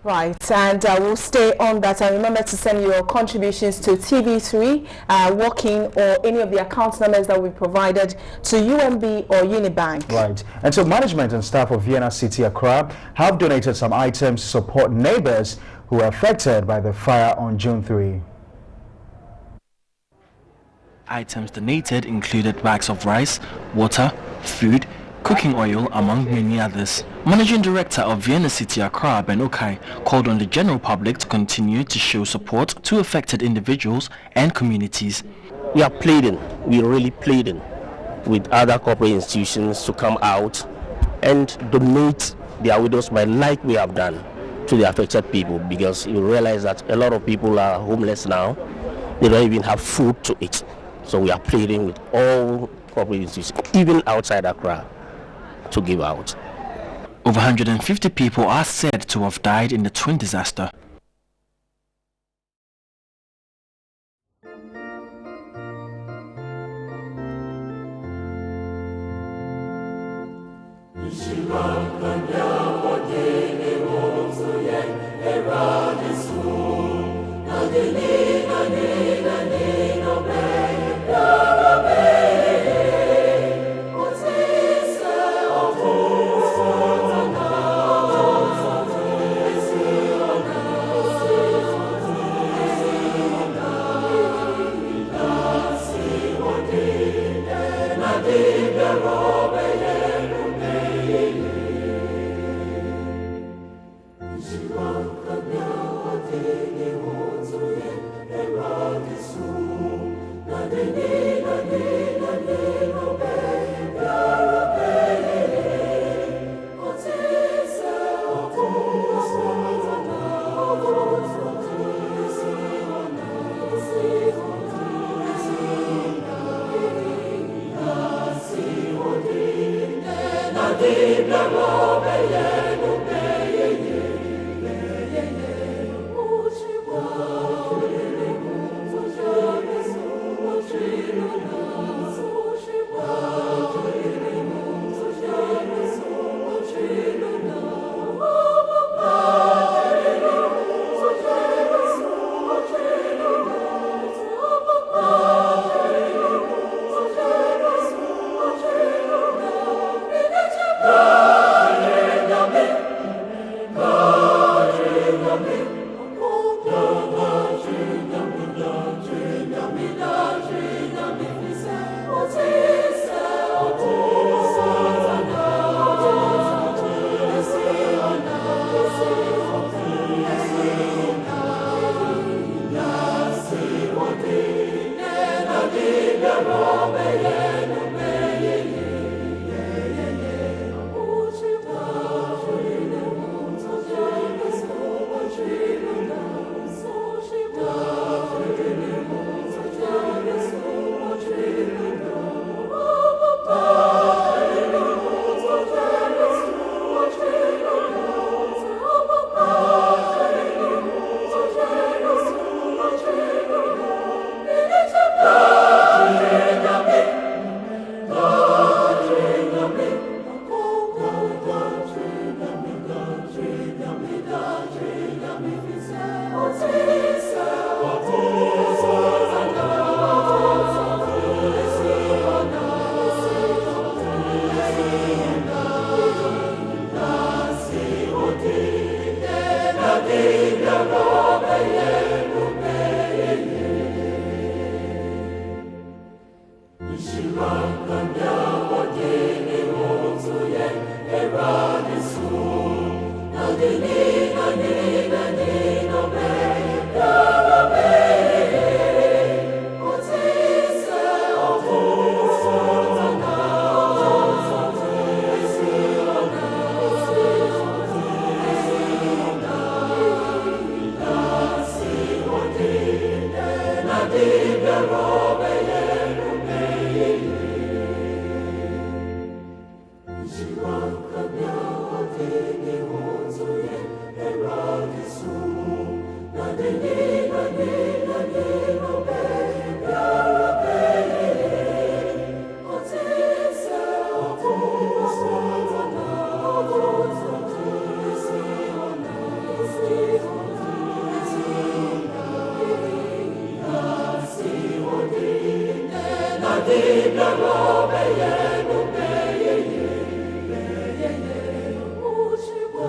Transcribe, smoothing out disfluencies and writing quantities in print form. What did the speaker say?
Right, and we'll stay on that, and remember to send your contributions to TV3, Working, or any of the account numbers that we provided to UMB or Unibank. Right, and so management and staff of Vienna City Accra have donated some items to support neighbors who were affected by the fire on June 3. Items donated included bags of rice, water, food, cooking oil, among many others. Managing Director of Vienna City Accra, Ben Okai, called on the general public to continue to show support to affected individuals and communities. We are pleading, really pleading with other corporate institutions to come out and donate their widows money like we have done to the affected people, because you realize that a lot of people are homeless now. They don't even have food to eat. So we are pleading with all corporate institutions, even outside Accra, to give out. Over 150 people are said to have died in the twin disaster. Ushibwa